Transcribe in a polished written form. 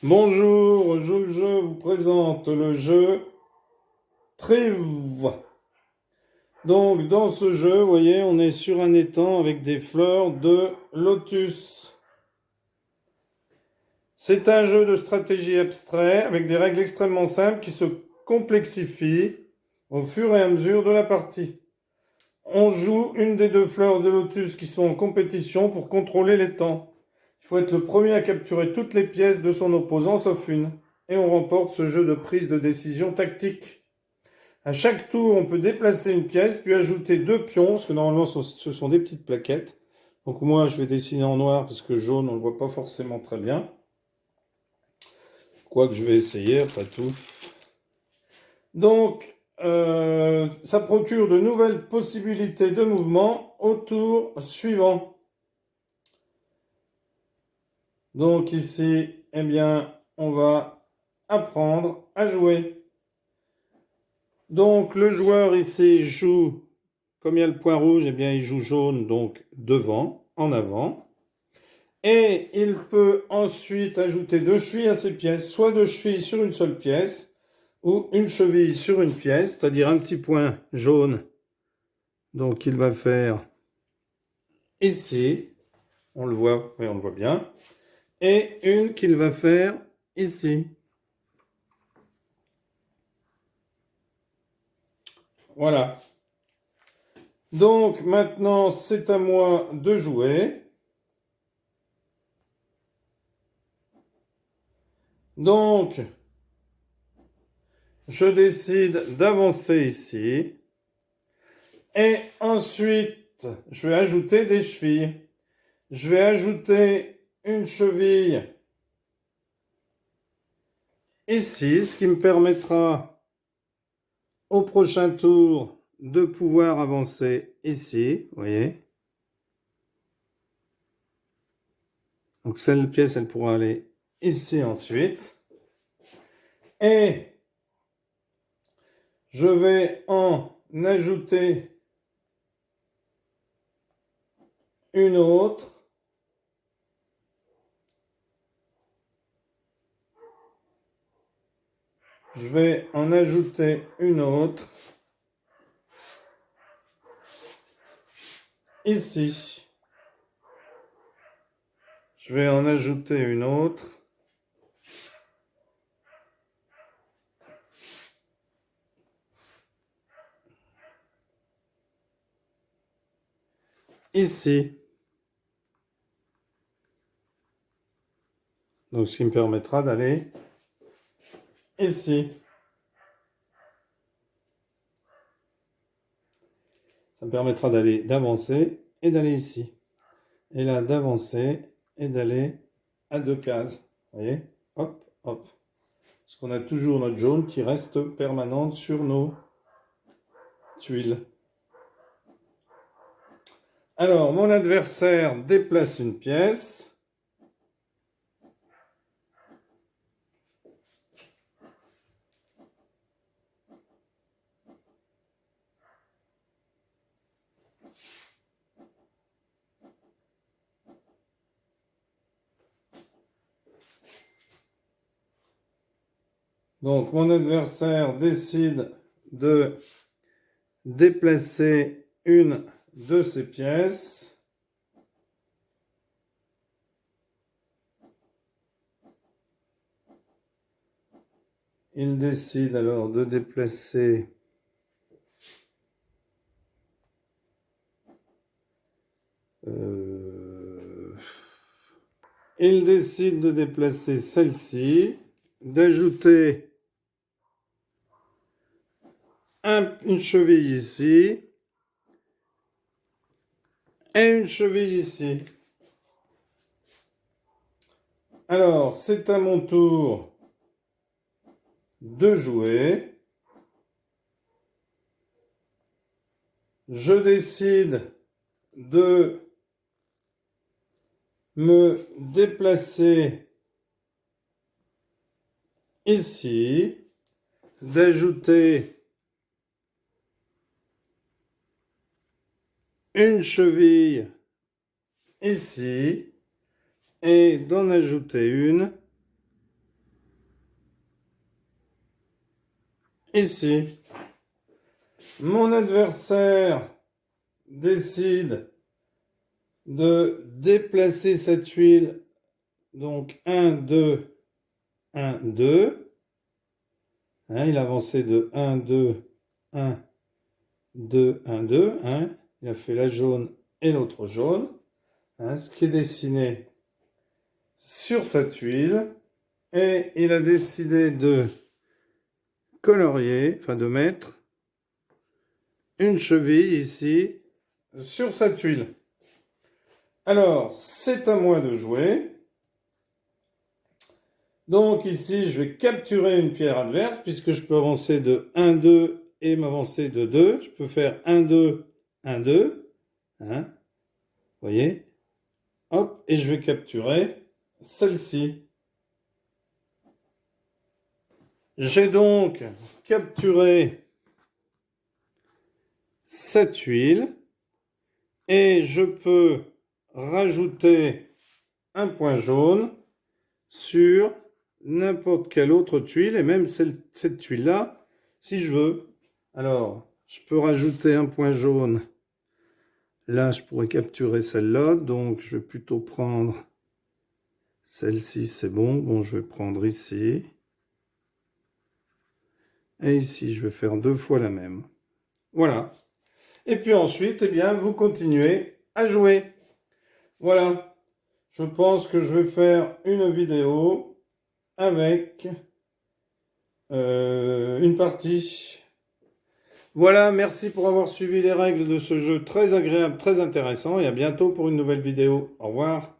Bonjour, je vous présente le jeu Triv. Donc dans ce jeu, vous voyez, on est sur un étang avec des fleurs de lotus. C'est un jeu de stratégie abstrait avec des règles extrêmement simples qui se complexifient au fur et à mesure de la partie. On joue une des deux fleurs de lotus qui sont en compétition pour contrôler l'étang. Il faut être le premier à capturer toutes les pièces de son opposant sauf une. Et on remporte ce jeu de prise de décision tactique. À chaque tour, on peut déplacer une pièce, puis ajouter deux pions, parce que normalement ce sont des petites plaquettes. Donc moi, je vais dessiner en noir, parce que jaune, on ne le voit pas forcément très bien. Quoique je vais essayer, après tout. Donc, ça procure de nouvelles possibilités de mouvement au tour suivant. Donc ici, eh bien, on va apprendre à jouer. Donc le joueur ici joue, comme il y a le point rouge, eh bien il joue jaune, donc devant, en avant. Et il peut ensuite ajouter deux chevilles à ses pièces, soit deux chevilles sur une seule pièce, ou une cheville sur une pièce, c'est-à-dire un petit point jaune. Donc il va faire ici, on le voit, oui on le voit bien, et une qu'il va faire ici. Voilà. Donc maintenant, c'est à moi de jouer. Donc, je décide d'avancer ici. Et ensuite, je vais ajouter des chevilles. Je vais ajouter une cheville ici, ce qui me permettra au prochain tour de pouvoir avancer ici, vous voyez. Donc cette pièce, elle pourra aller ici ensuite. Et je vais en ajouter une autre. Je vais en ajouter une autre. Ici. Je vais en ajouter une autre. Ici. Donc, ce qui me permettra d'aller ici. Ça me permettra d'avancer et d'aller ici. Et là, d'avancer et d'aller à deux cases. Vous voyez? Hop, hop. Parce qu'on a toujours notre jaune qui reste permanente sur nos tuiles. Alors, mon adversaire déplace une pièce. Donc, mon adversaire décide de déplacer une de ces pièces. Il décide alors de déplacer il décide de déplacer celle-ci, d'ajouter une cheville ici et une cheville ici. Alors, c'est à mon tour de jouer. Je décide de me déplacer ici, d'ajouter une cheville ici et d'en ajouter une ici. Mon adversaire décide de déplacer cette tuile. Donc 1, 2, 1, 2. Hein, il a avancé de 1, 2, 1, 2, 1, 2. Hein. Il a fait la jaune et l'autre jaune. Hein, ce qui est dessiné sur sa tuile. Et il a décidé de colorier, enfin de mettre une cheville ici sur sa tuile. Alors, c'est à moi de jouer. Donc ici, je vais capturer une pierre adverse puisque je peux avancer de 1, 2 et m'avancer de 2. Je peux faire 1, 2, 1, 2. Hein, vous voyez? Hop, et je vais capturer celle-ci. J'ai donc capturé cette huile et je peux rajouter un point jaune sur n'importe quelle autre tuile et même cette tuile-là si je veux. Alors, je peux rajouter un point jaune. Là, je pourrais capturer celle-là, donc je vais plutôt prendre celle-ci, c'est bon. Bon, je vais prendre ici. Et ici, je vais faire 2 fois la même. Voilà. Et puis ensuite, eh bien, vous continuez à jouer. Voilà. Je pense que je vais faire une vidéo avec une partie. Voilà, merci pour avoir suivi les règles de ce jeu très agréable, très intéressant. Et à bientôt pour une nouvelle vidéo. Au revoir.